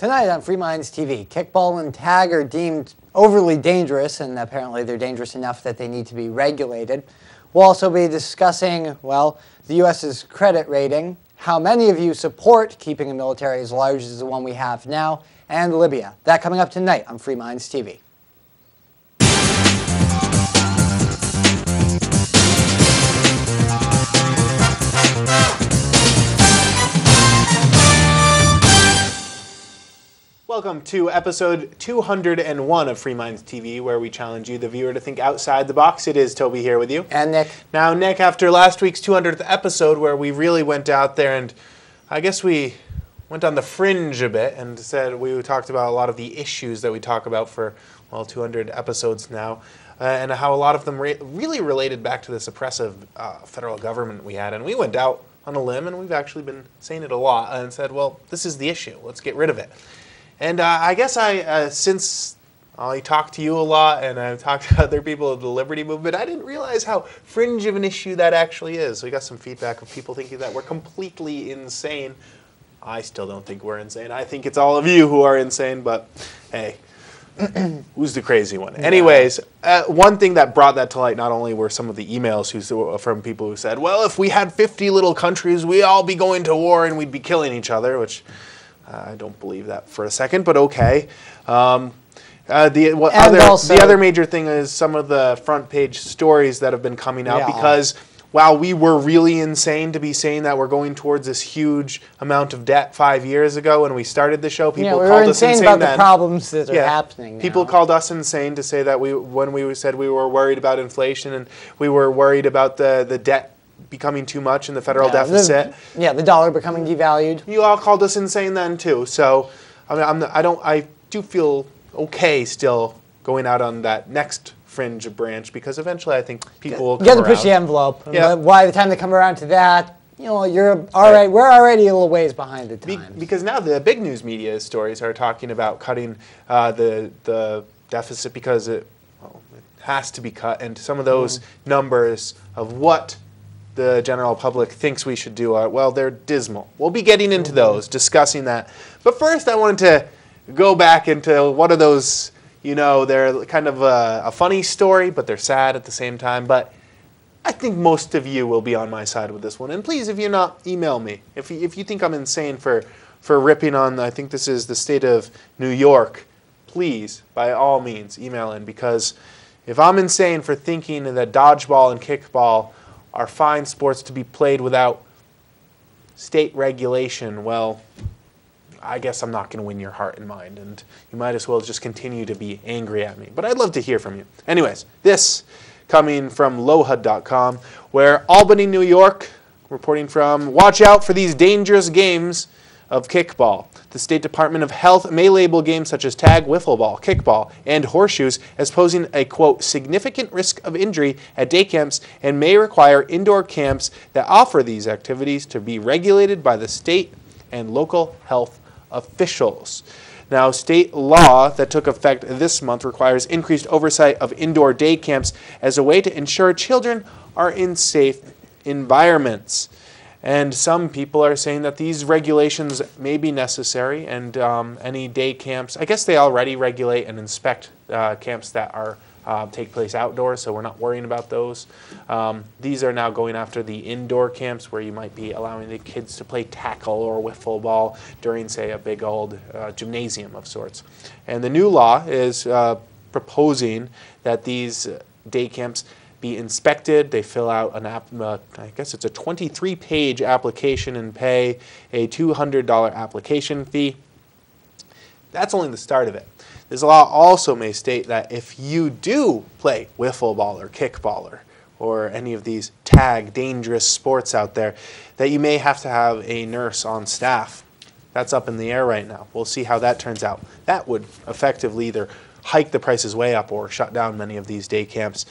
Tonight on Free Minds TV, kickball and tag are deemed overly dangerous, and apparently they're dangerous enough that they need to be regulated. We'll also be discussing, well, the U.S.'s credit rating, how many of you support keeping a military as large as the one we have now, and Libya. That coming up tonight on Free Minds TV. Welcome to episode 201 of Free Minds TV, where we challenge you, the viewer, to think outside the box. It is Toby here with you. And Nick. Now, Nick, after last week's 200th episode, where we really went out there and I guess we went on the fringe a bit and said we talked about a lot of the issues that we talk about for, well, 200 episodes now, and how a lot of them really related back to this oppressive federal government we had. And we went out on a limb, and we've actually been saying it a lot, and said, well, this is the issue. Let's get rid of it. And I guess since I talked to you a lot and I've talked to other people of the Liberty Movement, I didn't realize how fringe of an issue that actually is. So we got some feedback of people thinking that we're completely insane. I still don't think we're insane. I think it's all of you who are insane, but hey, who's the crazy one? Yeah. Anyways, one thing that brought that to light not only were some of the emails from people who said, well, if we had 50 little countries, we'd all be going to war and we'd be killing each other, which I don't believe that for a second, but okay. The other major thing is some of the front page stories that have been coming out, because while we were really insane to be saying that we're going towards this huge amount of debt 5 years ago when we started the show, people called us insane about the problems that are happening now. People called us insane to say that when we said we were worried about inflation and we were worried about the debt becoming too much in the federal deficit. The dollar becoming devalued. You all called us insane then too. So I do feel okay still going out on that next fringe branch, because eventually I think people will come around. You have to push the envelope. Yeah. By the time they come around to that, you're all right. We're already a little ways behind the times. Because now the big news media stories are talking about cutting the deficit because it has to be cut, and some of those numbers of what the general public thinks we should do are, they're dismal. We'll be getting into those, discussing that. But first I wanted to go back into one of those, they're kind of a funny story, but they're sad at the same time. But I think most of you will be on my side with this one. And please, if you're not, email me. If you think I'm insane for ripping on, I think this is the state of New York, please, by all means, email in. Because if I'm insane for thinking that dodgeball and kickball are fine sports to be played without state regulation, well, I guess I'm not going to win your heart and mind, and you might as well just continue to be angry at me. But I'd love to hear from you. Anyways, this coming from lowhud.com, where Albany, New York, reporting from, watch out for these dangerous games of kickball. The State Department of Health may label games such as tag, wiffle ball, kickball, and horseshoes as posing a, quote, significant risk of injury at day camps, and may require indoor camps that offer these activities to be regulated by the state and local health officials. Now, state law that took effect this month requires increased oversight of indoor day camps as a way to ensure children are in safe environments. And some people are saying that these regulations may be necessary, and any day camps, I guess they already regulate and inspect camps that are take place outdoors, so we're not worrying about those. These are now going after the indoor camps where you might be allowing the kids to play tackle or wiffle ball during, say, a big old gymnasium of sorts. And the new law is proposing that these day camps be inspected. They fill out an I guess it's a 23-page application and pay a $200 application fee. That's only the start of it. This law also may state that if you do play wiffle ball or kickball or any of these tag dangerous sports out there, that you may have to have a nurse on staff. That's up in the air right now. We'll see how that turns out. That would effectively either hike the prices way up or shut down many of these day camps.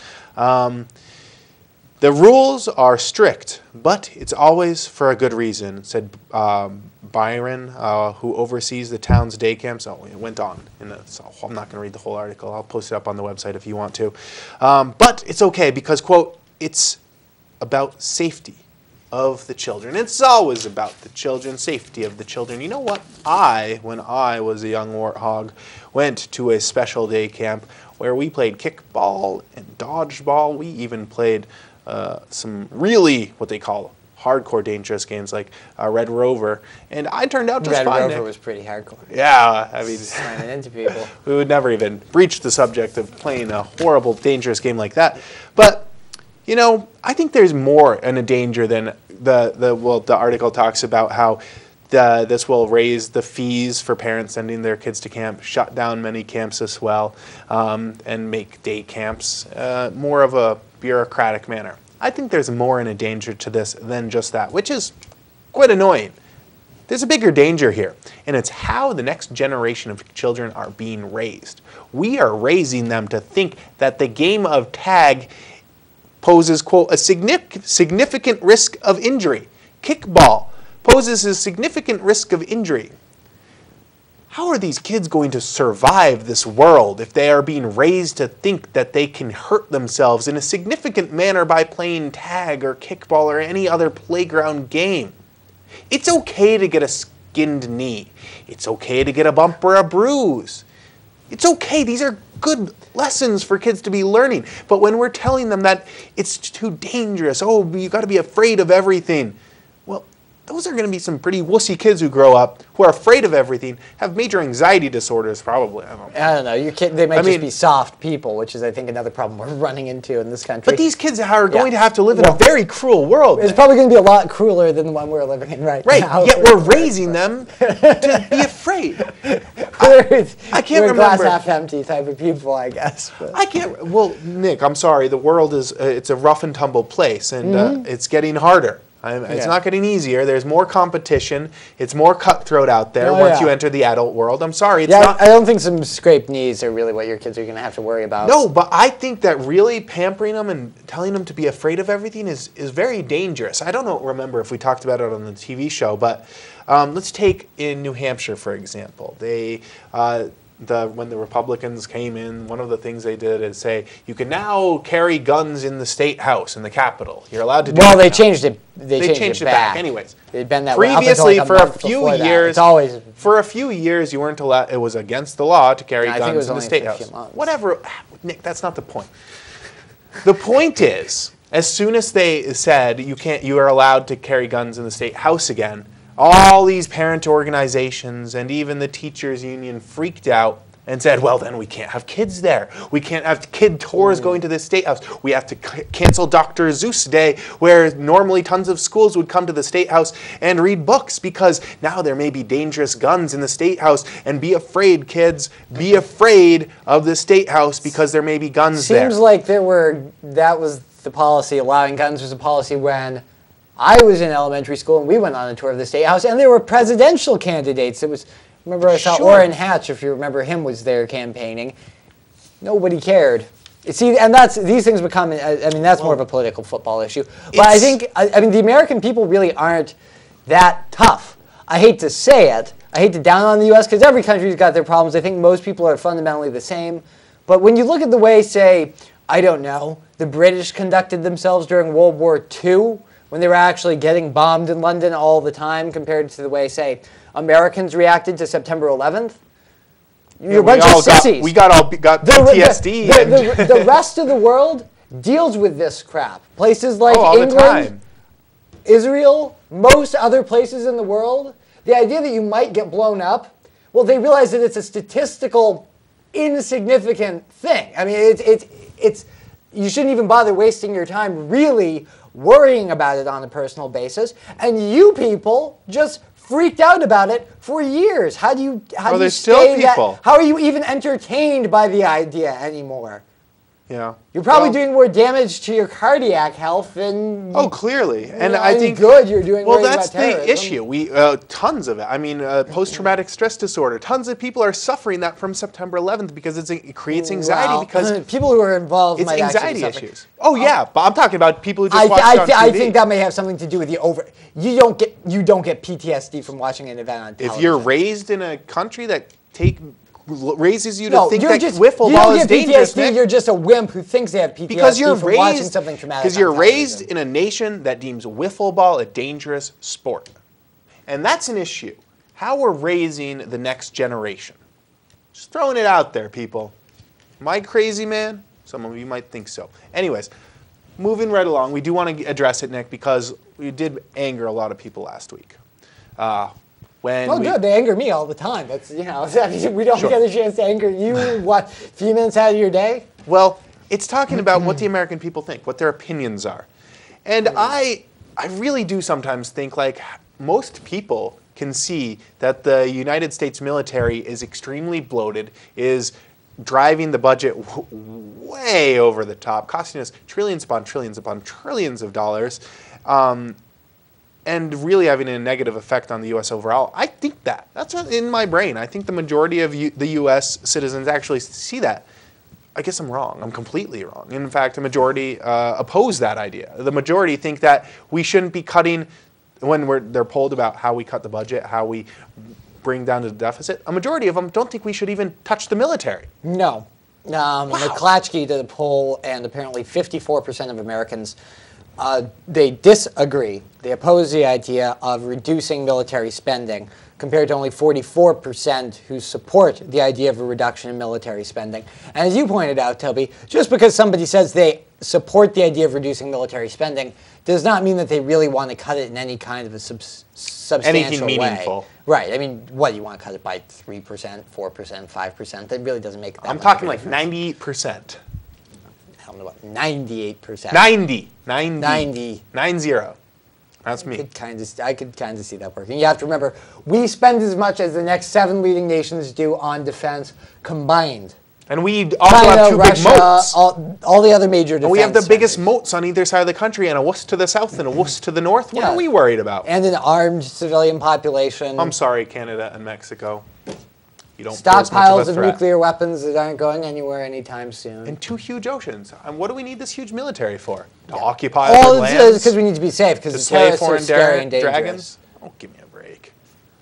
The rules are strict, but it's always for a good reason, said Byron, who oversees the town's day camps. Oh, it went on. So I'm not going to read the whole article. I'll post it up on the website if you want to. But it's okay because, quote, it's about safety. of the children. It's always about the children, safety of the children. You know what? When I was a young warthog, went to a special day camp where we played kickball and dodgeball. We even played some really what they call hardcore dangerous games like Red Rover, and I turned out just fine. Red Rover was pretty hardcore. Yeah, I mean, slamming into people. We would never even breach the subject of playing a horrible, dangerous game like that. But you know, I think there's more in a danger than the article talks about how this will raise the fees for parents sending their kids to camp, shut down many camps as well, and make day camps more of a bureaucratic manner. I think there's more in a danger to this than just that, which is quite annoying. There's a bigger danger here, and it's how the next generation of children are being raised. We are raising them to think that the game of tag poses, quote, a significant risk of injury. Kickball poses a significant risk of injury. How are these kids going to survive this world if they are being raised to think that they can hurt themselves in a significant manner by playing tag or kickball or any other playground game? It's okay to get a skinned knee. It's okay to get a bump or a bruise. It's okay. These are good lessons for kids to be learning. But when we're telling them that it's too dangerous, oh, you got to be afraid of everything. Well, those are going to be some pretty wussy kids who grow up, who are afraid of everything, have major anxiety disorders probably. I don't know. They might just be soft people, which is, I think, another problem we're running into in this country. But these kids are going to have to live in a very cruel world. It's probably going to be a lot crueler than the one we're living in right now. Right, yet we're raising them to be afraid. I can't remember. Glass half empty type of people, I guess. But. I can't. Well, Nick, I'm sorry. The world is it's a rough and tumble place, and it's getting harder. It's not getting easier. There's more competition. It's more cutthroat out there once you enter the adult world. I'm sorry. It's not. I don't think some scraped knees are really what your kids are going to have to worry about. No, but I think that really pampering them and telling them to be afraid of everything is very dangerous. I don't remember if we talked about it on the TV show, but let's take in New Hampshire, for example. They when the Republicans came in, one of the things they did is say, you can now carry guns in the state house, in the Capitol. You're allowed to do Well, that they now. changed it. They changed it back. Anyways, it'd been that previously, way for a few years, always for a few years, you weren't allowed. It was against the law to carry guns in the state house. Whatever, Nick. That's not the point. The point is, as soon as they said you are allowed to carry guns in the state house again, all these parent organizations and even the teachers union freaked out and said, well, then we can't have kids there. We can't have kid tours going to the State House. We have to cancel Dr. Seuss Day, where normally tons of schools would come to the State House and read books, because now there may be dangerous guns in the State House. And be afraid, kids. Be afraid of the State House, because there may be guns there. Seems like that was the policy. Allowing guns was a policy when I was in elementary school and we went on a tour of the State House, and there were presidential candidates. It was... Remember, I saw Orrin Hatch, if you remember him, was there campaigning. Nobody cared. See, and these things become, I mean, that's more of a political football issue. But I think, I mean, the American people really aren't that tough. I hate to say it. I hate to down on the U.S. because every country's got their problems. I think most people are fundamentally the same. But when you look at the way, say, I don't know, the British conducted themselves during World War II, when they were actually getting bombed in London all the time, compared to the way, say, Americans reacted to September 11th. You're a bunch of sissies. We got PTSD. The rest of the world deals with this crap. Places like England, Israel, most other places in the world, the idea that you might get blown up, well, they realize that it's a statistical, insignificant thing. I mean, it's you shouldn't even bother wasting your time really worrying about it on a personal basis. And you people just freaked out about it for years. How do you there's still people. How are you even entertained by the idea anymore? Yeah. You're probably doing more damage to your cardiac health than clearly. And I think good you're doing. Well, that's the issue. We tons of it. I mean, post-traumatic stress disorder. Tons of people are suffering that from September 11th because it creates anxiety. Because people who are involved, it's might anxiety actually issues. Oh yeah, but I'm talking about people who just watch it on TV. I think that may have something to do with You don't get PTSD from watching an event on television. If you're raised in a country that raises you to think that wiffle ball is dangerous. PTSD, you're just a wimp who thinks they have PTSD because you're from watching something traumatic. Because you're raised in a nation that deems wiffle ball a dangerous sport. And that's an issue. How we're raising the next generation. Just throwing it out there, people. Am I crazy, man? Some of you might think so. Anyways, moving right along, we do want to address it, Nick, because we did anger a lot of people last week. Good. They anger me all the time. That's, we don't get a chance to anger you, what, a few minutes out of your day? Well, it's talking about what the American people think, what their opinions are. And I really do sometimes think, like, most people can see that the United States military is extremely bloated, is driving the budget way over the top, costing us trillions upon trillions upon trillions of dollars, and really having a negative effect on the U.S. overall. I think that. That's in my brain. I think the majority of the U.S. citizens actually see that. I guess I'm wrong. I'm completely wrong. In fact, a majority oppose that idea. The majority think that we shouldn't be cutting, when they're polled about how we cut the budget, how we bring down the deficit, a majority of them don't think we should even touch the military. No. McClatchy did a poll, and apparently 54% of Americans they disagree. They oppose the idea of reducing military spending, compared to only 44% who support the idea of a reduction in military spending. And as you pointed out, Toby, just because somebody says they support the idea of reducing military spending does not mean that they really want to cut it in any kind of a substantial anything meaningful. way. Right. I mean, what, you want to cut it by 3%, 4%, 5%? That really doesn't make that much. I'm talking like 98%. I don't know about 98%. 90. 90. 90. That's me. I could kind of see that working. You have to remember, we spend as much as the next 7 leading nations do on defense combined. And we also have two Russia, big moats. All the other major defense. And we have the biggest moats on either side of the country, and a wuss to the south and a wuss to the north. What are we worried about? And an armed civilian population. I'm sorry, Canada and Mexico. You don't stockpiles of nuclear weapons that aren't going anywhere anytime soon. And 2 huge oceans. And what do we need this huge military for? To occupy other lands? Because we need to be safe, because the slay terrorists foreign are scary and dangerous. dragons? Oh, give me a break.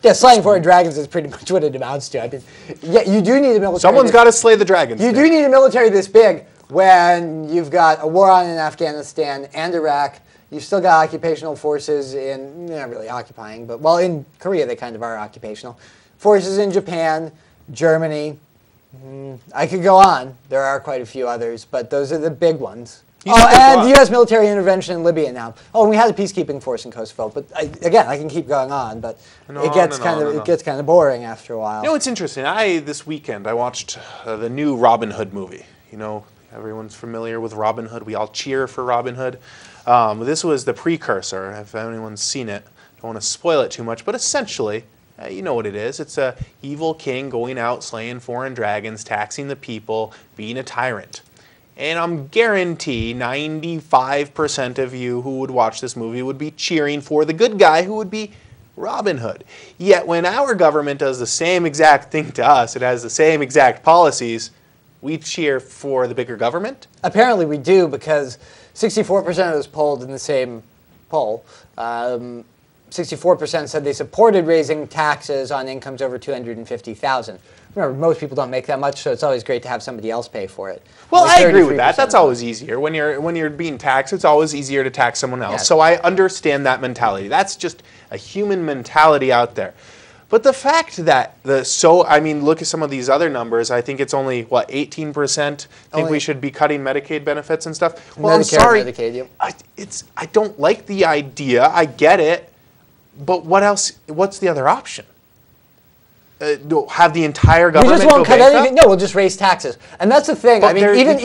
Yeah, slaying foreign dragons is pretty much what it amounts to. I mean, yeah, you do need a military. Someone's got to slay the dragons. You do need a military this big when you've got a war on in Afghanistan and Iraq. You've still got occupational forces in, not really occupying, but, well, in Korea they kind of are occupational. Forces in Japan, Germany. I could go on. There are quite a few others, but those are the big ones. And the U.S. military intervention in Libya now. Oh, and we had a peacekeeping force in Kosovo. But again, I can keep going on, but it gets kind of boring after a while. You know, it's interesting. This weekend I watched the new Robin Hood movie. You know, everyone's familiar with Robin Hood. We all cheer for Robin Hood. This was the precursor. If anyone's seen it, I don't want to spoil it too much, but essentially, you know what it is. It's a evil king going out, slaying foreign dragons, taxing the people, being a tyrant. And I'm guarantee 95% of you who would watch this movie would be cheering for the good guy, who would be Robin Hood. Yet when our government does the same exact thing to us, it has the same exact policies, we cheer for the bigger government? Apparently we do, because 64% of those polled in the same poll, 64% said they supported raising taxes on incomes over $250,000. Remember, most people don't make that much, so it's always great to have somebody else pay for it. Well, I agree with that. That's always easier. When you're being taxed, it's always easier to tax someone else. Yes. So I understand that mentality. That's just a human mentality out there. But the fact that look at some of these other numbers. I think it's only, 18% think we should be cutting Medicaid benefits and stuff. Well, Medicare, I'm sorry. Medicaid, yeah. I don't like the idea. I get it. But what else? What's the other option? Have the entire government we just won't cut anything. No, we'll just raise taxes, and that's the thing. But I mean, even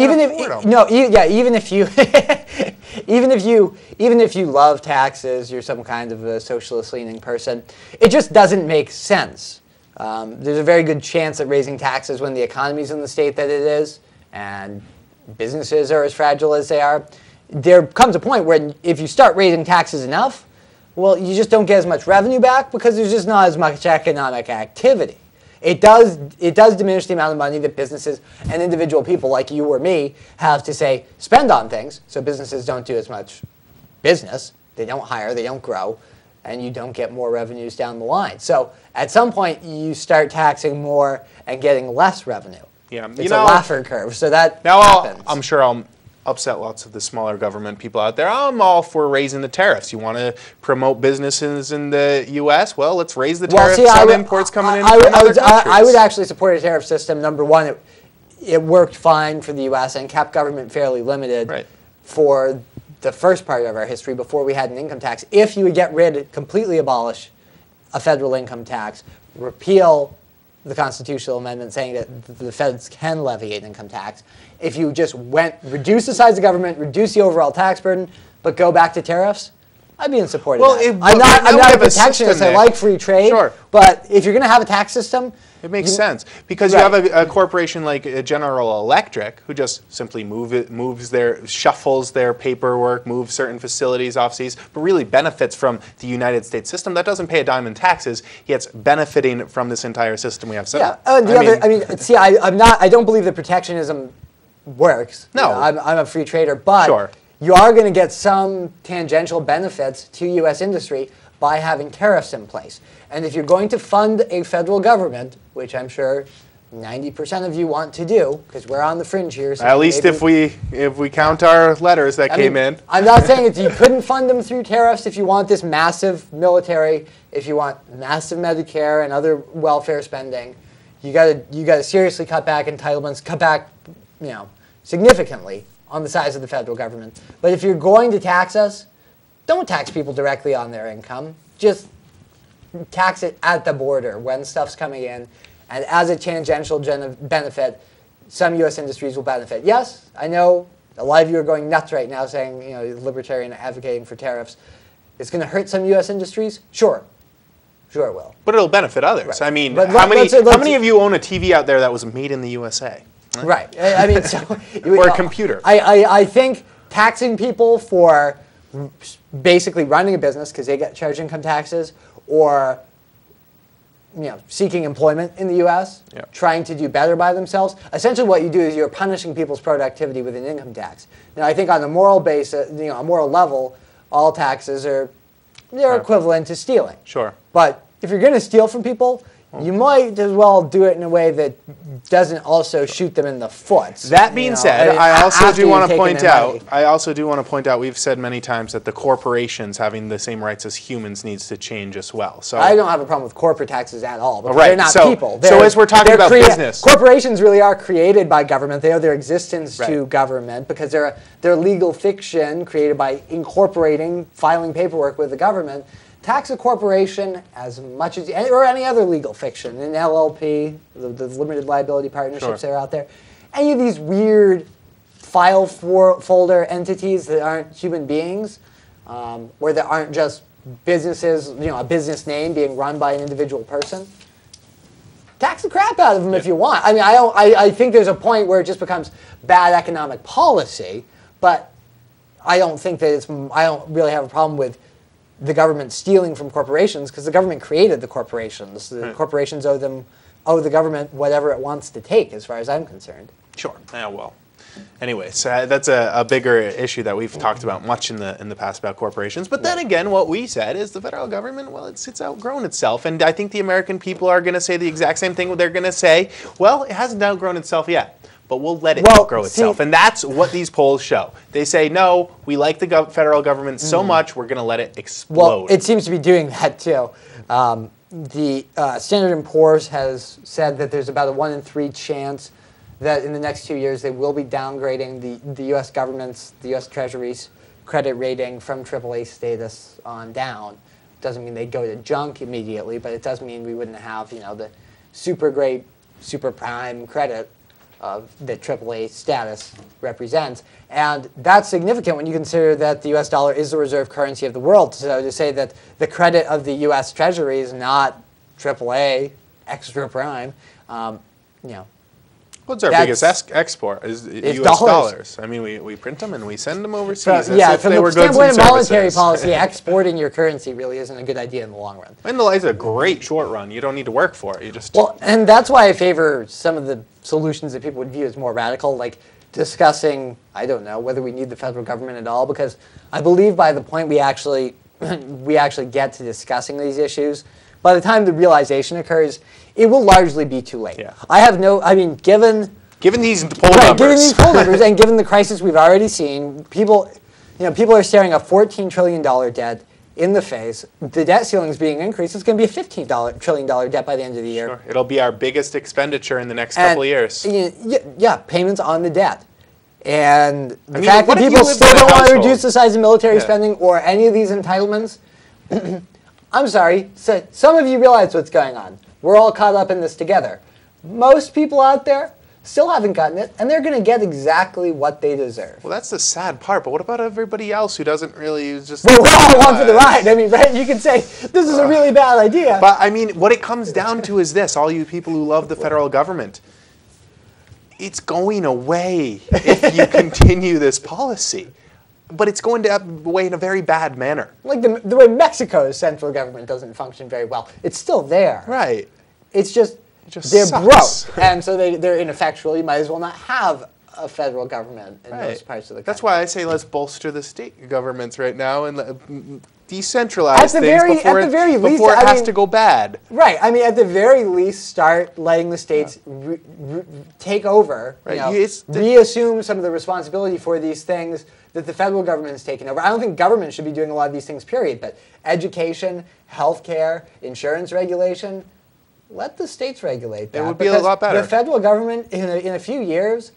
if you love taxes, you're some kind of a socialist-leaning person. It just doesn't make sense. There's a very good chance that raising taxes when the economy's in the state that it is, and businesses are as fragile as they are, there comes a point where if you start raising taxes enough, well, you just don't get as much revenue back because there's just not as much economic activity. It does diminish the amount of money that businesses and individual people like you or me have to, say, spend on things, so businesses don't do as much business. They don't hire, they don't grow. and you don't get more revenues down the line. So at some point, you start taxing more and getting less revenue. Yeah, It's a Laffer curve, so that now happens. I'm sure I'll upset lots of the smaller government people out there. I'm all for raising the tariffs. You want to promote businesses in the U.S.? Well, let's raise the tariffs on imports coming in from other countries. I would actually support a tariff system. Number one, it worked fine for the U.S. and kept government fairly limited for the first part of our history before we had an income tax. If you would get rid, completely abolish a federal income tax, repeal the constitutional amendment saying that the feds can levy an income tax. If you just reduce the size of government, reduce the overall tax burden, but go back to tariffs, I'd be in support of that. I'm not a protectionist. I like free trade. Sure. But if you're going to have a tax system, it makes sense because you have a corporation like General Electric who just simply shuffles their paperwork, moves certain facilities overseas, but really benefits from the United States system. That doesn't pay a dime in taxes. Yet it's benefiting from this entire system we have set up. I don't believe that protectionism works. No, I'm a free trader, but you are going to get some tangential benefits to U.S. industry by having tariffs in place. And if you're going to fund a federal government, which I'm sure 90% of you want to do, because we're on the fringe here. So at least if we count our letters that came in. I'm not saying you couldn't fund them through tariffs if you want this massive military, if you want massive Medicare and other welfare spending. You got to seriously cut back entitlements, cut back, significantly on the size of the federal government. But if you're going to tax us, don't tax people directly on their income. Just tax it at the border when stuff's coming in. And as a tangential benefit, some U.S. industries will benefit. Yes, I know a lot of you are going nuts right now saying, libertarian advocating for tariffs. It's going to hurt some U.S. industries? Sure. Sure it will. But it'll benefit others. Right. I mean, how many of you own a TV out there that was made in the USA? Right. I mean, or a computer. I think taxing people for basically running a business because they get charged income taxes, or seeking employment in the U.S., trying to do better by themselves. Essentially, what you do is you're punishing people's productivity with an income tax. Now, I think on a moral basis, a moral level, all taxes they're equivalent to stealing. Sure. But if you're going to steal from people, you might as well do it in a way that doesn't also shoot them in the foot. That being said, I also do want to point out, we've said many times that the corporations having the same rights as humans needs to change as well. So I don't have a problem with corporate taxes at all, but they're not people. So as we're talking about business. Corporations really are created by government. They owe their existence to government because they're legal fiction created by filing paperwork with the government. Tax a corporation as much as, or any other legal fiction, an LLP, the limited liability partnerships that are out there. Any of these weird file folder entities that aren't human beings, or that aren't just businesses, a business name being run by an individual person. Tax the crap out of them if you want. I mean, I think there's a point where it just becomes bad economic policy, but I don't think that I don't really have a problem with the government stealing from corporations because the government created the corporations. The corporations owe the government whatever it wants to take, as far as I'm concerned. Sure. Yeah. Well. Anyways, that's a bigger issue that we've talked about much in the past about corporations. But then again, what we said is the federal government, well, it's outgrown itself. And I think the American people are going to say the exact same thing. They're going to say, well, it hasn't outgrown itself yet, but we'll let it outgrow itself. And that's what these polls show. They say, no, we like the federal government so much, we're going to let it explode. Well, it seems to be doing that, too. The Standard & Poor's has said that there's about a 1 in 3 chance that in the next 2 years they will be downgrading the U.S. government's, the U.S. Treasury's credit rating from AAA status on down. Doesn't mean they'd go to junk immediately, but it does mean we wouldn't have, the super great, super prime credit that AAA status represents. And that's significant when you consider that the U.S. dollar is the reserve currency of the world. So to say that the credit of the U.S. Treasury is not AAA, extra prime, What's our biggest export is U.S. dollars. I mean, we print them and we send them overseas. From the standpoint of monetary policy, exporting your currency really isn't a good idea in the long run. And it's a great short run. You don't need to work for it. You just and that's why I favor some of the solutions that people would view as more radical, like discussing, I don't know, whether we need the federal government at all, because I believe by the point we actually we actually get to discussing these issues, by the time the realization occurs, it will largely be too late. Yeah. Given these poll Right, numbers. given these poll numbers and given the crisis we've already seen, people are staring a $14 trillion debt in the face. The debt ceiling is being increased. It's going to be a $15 trillion debt by the end of the year. Sure. It'll be our biggest expenditure in the next couple of years. Yeah, payments on the debt. And the what fact that if you people lived still in a don't want to household? reduce the size of military Yeah. spending or any of these entitlements, I'm sorry, so some of you realize what's going on. We're all caught up in this together. Most people out there still haven't gotten it, and they're going to get exactly what they deserve. Well, that's the sad part, but what about everybody else who doesn't really just... Well, we're all along for the ride. I mean, right? You can say, this is a really bad idea. But, I mean, what it comes down to is this, all you people who love the federal government, it's going away if you continue this policy. But it's going away in a very bad manner. Like the way Mexico's central government doesn't function very well. It's still there. Right. It's just, they're sucks. broke. And so they're ineffectual. You might as well not have a federal government in Right. most parts of the country. That's why I say let's bolster the state governments right now and decentralize At the very least, before it I has mean, to go bad. Right. I mean, at the very least, start letting the states take over, Right. reassume some of the responsibility for these things that the federal government has taken over. I don't think government should be doing a lot of these things, period. But education, healthcare, insurance regulation, let the states regulate that. It would be a lot better. The federal government, in a few years,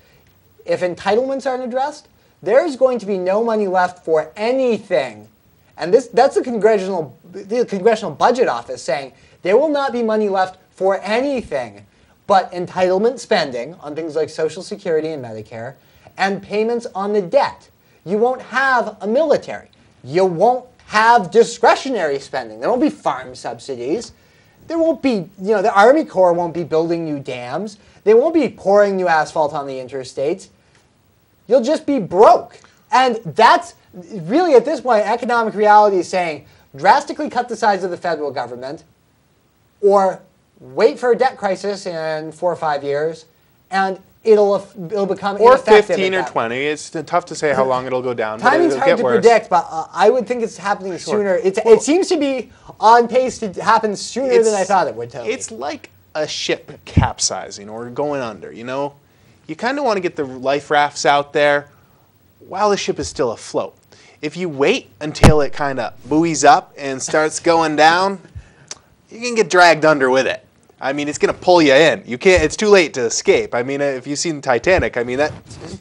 if entitlements aren't addressed, there's going to be no money left for anything. And that's the Congressional Budget Office saying there will not be money left for anything but entitlement spending on things like Social Security and Medicare and payments on the debt. You won't have a military. You won't have discretionary spending. There won't be farm subsidies. There won't be, the Army Corps won't be building new dams. They won't be pouring new asphalt on the interstates. You'll just be broke. And that's really, at this point, economic reality is saying drastically cut the size of the federal government or wait for a debt crisis in 4 or 5 years and it'll become Or ineffective 15 or at that 20. It's tough to say how long it'll go down. Timing's but it'll hard get to worse. predict, but I would think it's happening sooner. It seems to be on pace to happen sooner than I thought it would. Totally. It's like a ship capsizing or going under, You kind of want to get the life rafts out there while the ship is still afloat. If you wait until it kind of buoys up and starts going down, you can get dragged under with it. I mean, it's going to pull you in. You can't. It's too late to escape. I mean, if you've seen Titanic, I mean, that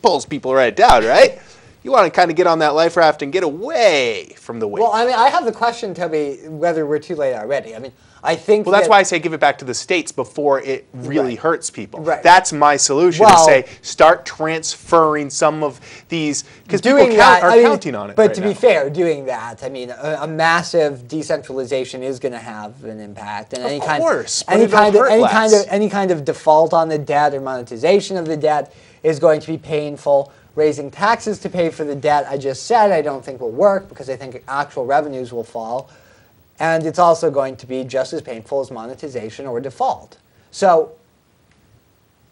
pulls people right down, right? You want to kind of get on that life raft and get away from the wave. Well, I mean, I have the question, Toby, whether we're too late already. I mean, I think. Well, that's why I say give it back to the states before it really Right. hurts people. Right. That's my solution. Well, to say start transferring some of these because people doing that, are I mean, counting on it. But right to now. be fair, doing that, I mean, a massive decentralization is going to have an impact, and any kind of default on the debt or monetization of the debt is going to be painful. Raising taxes to pay for the debt, I just said, I don't think will work because I think actual revenues will fall. And it's also going to be just as painful as monetization or default. So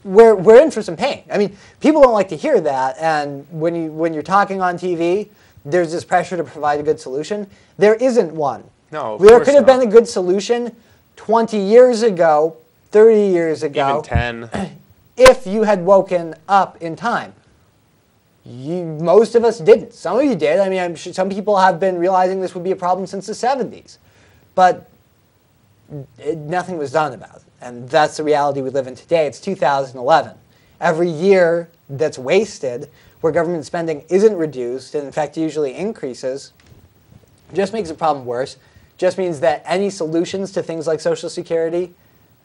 we're in for some pain. I mean, people don't like to hear that. And when you're talking on TV, there's this pressure to provide a good solution. There isn't one. No, of there course could have not. been a good solution 20 years ago, 30 years ago. Even 10. If you had woken up in time. Most of us didn't. Some of you did. I mean, I'm sure some people have been realizing this would be a problem since the 70s. But nothing was done about it. And that's the reality we live in today. It's 2011. Every year that's wasted where government spending isn't reduced, and in fact usually increases, just makes the problem worse. Just means that any solutions to things like Social Security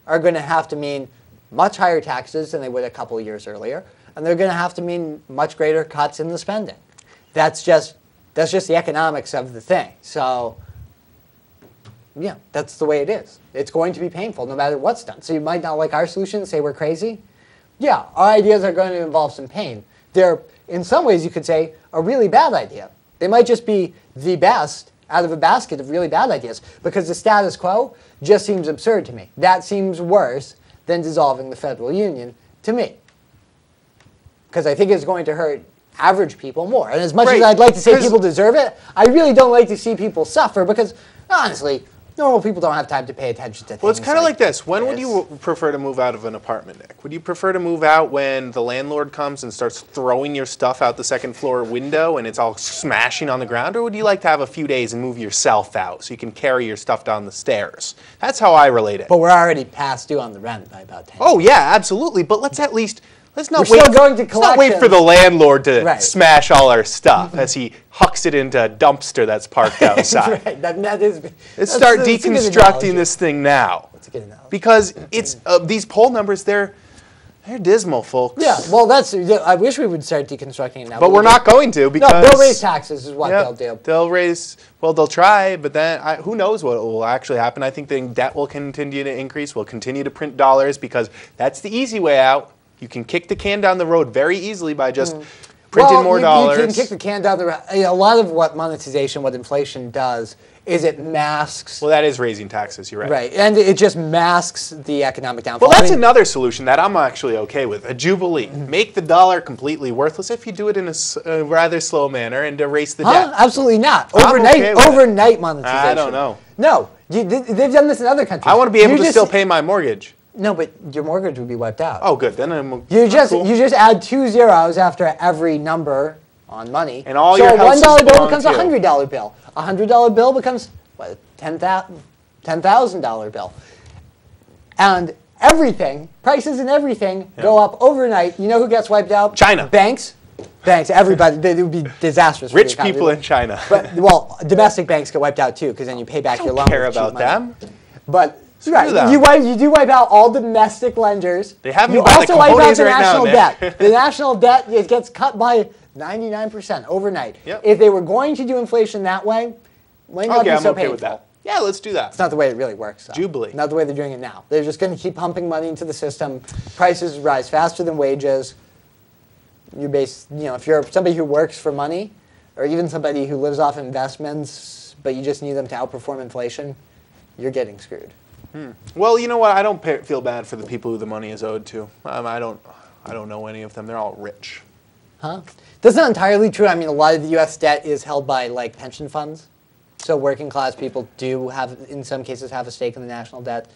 are going to have to mean much higher taxes than they would a couple of years earlier. And they're going to have to mean much greater cuts in the spending. That's just the economics of the thing. So, yeah, that's the way it is. It's going to be painful no matter what's done. So you might not like our solution, say we're crazy. Yeah, our ideas are going to involve some pain. They're, in some ways, you could say, a really bad idea. They might just be the best out of a basket of really bad ideas because the status quo just seems absurd to me. That seems worse than dissolving the federal union to me. Because I think it's going to hurt average people more. And as much Right. as I'd like to say people deserve it, I really don't like to see people suffer because, honestly, normal people don't have time to pay attention to things. Well, it's kind of like this. When would you prefer to move out of an apartment, Nick? Would you prefer to move out when the landlord comes and starts throwing your stuff out the second floor window and it's all smashing on the ground? Or would you like to have a few days and move yourself out so you can carry your stuff down the stairs? That's how I relate it. But we're already past due on the rent by about 10 Oh, yeah, absolutely. But let's at least... Let's not We're still going to let's not wait for the landlord to smash all our stuff as he hucks it into a dumpster that's parked outside. Right. That is, let's start deconstructing this thing now. That's a good analogy. Because it's these poll numbers, they're dismal, folks. Yeah, well, I wish we would start deconstructing it now. But we're not going to because... No, they'll raise taxes is what they'll do. They'll raise... Well, they'll try, but then who knows what will actually happen. I think the debt will continue to increase. We'll continue to print dollars because that's the easy way out. You can kick the can down the road very easily by just printing more dollars. You can kick the can down the road. A lot of what monetization, what inflation does, is it masks... Well, that is raising taxes, you're right. Right, and it just masks the economic downfall. Well, that's another solution that I'm actually okay with. A jubilee. Make the dollar completely worthless if you do it in a rather slow manner and erase the debt. Absolutely not. Overnight Monetization. I don't know. No, they've done this in other countries. I want to be able to still pay my mortgage. No, but your mortgage would be wiped out. Oh, good. Then I'm you just add 2 zeros after every number on money. And all your houses $1 bill becomes a $100 bill. A $100 bill becomes what, $10,000 bill. And everything, prices and everything go up overnight. You know who gets wiped out? China. Banks, everybody. It would be disastrous. Rich for people in China. But well, domestic banks get wiped out too because then you pay back your loan. I don't care about them. But them. You do wipe out all domestic lenders. They have me you by also the wipe out cojones the right national now, debt. The national debt it gets cut by 99% overnight. Yep. If they were going to do inflation that way, might not be so okay painful. with that. Yeah, let's do that. It's not the way it really works. Though. Jubilee. Not the way they're doing it now. They're just going to keep pumping money into the system. Prices rise faster than wages. If you're somebody who works for money, or even somebody who lives off investments, but you just need them to outperform inflation, you're getting screwed. Well, you know what? I don't feel bad for the people who the money is owed to. I don't know any of them. They're all rich. Huh? That's not entirely true. I mean, a lot of the U.S. debt is held by like pension funds. So working class people do have, in some cases, have a stake in the national debt.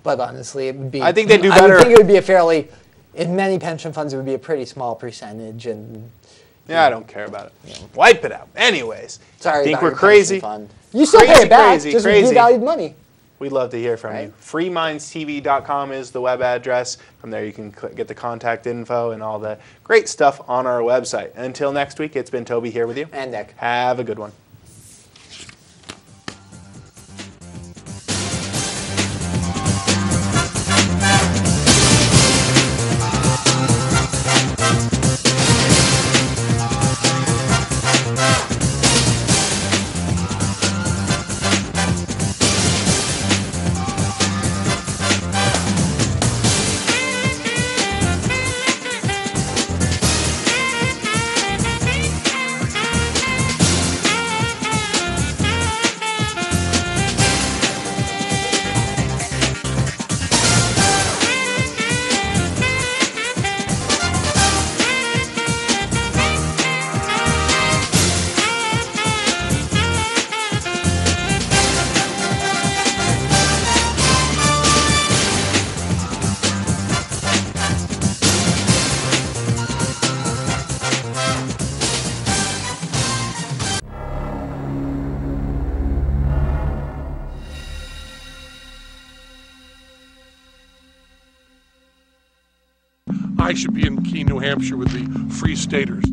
But honestly, it would be... I think they do better. I would think it would be a fairly... In many pension funds, it would be a pretty small percentage. And yeah, I don't care about it. Wipe it out. Anyways. Sorry think about we're your crazy. Fund. You still pay it back, just with devalued money. We'd love to hear from you. freemindstv.com is the web address. From there you can get the contact info and all the great stuff on our website. Until next week, it's been Toby here with you. And Nick. Have a good one. I should be in Keene, New Hampshire with the Free Staters.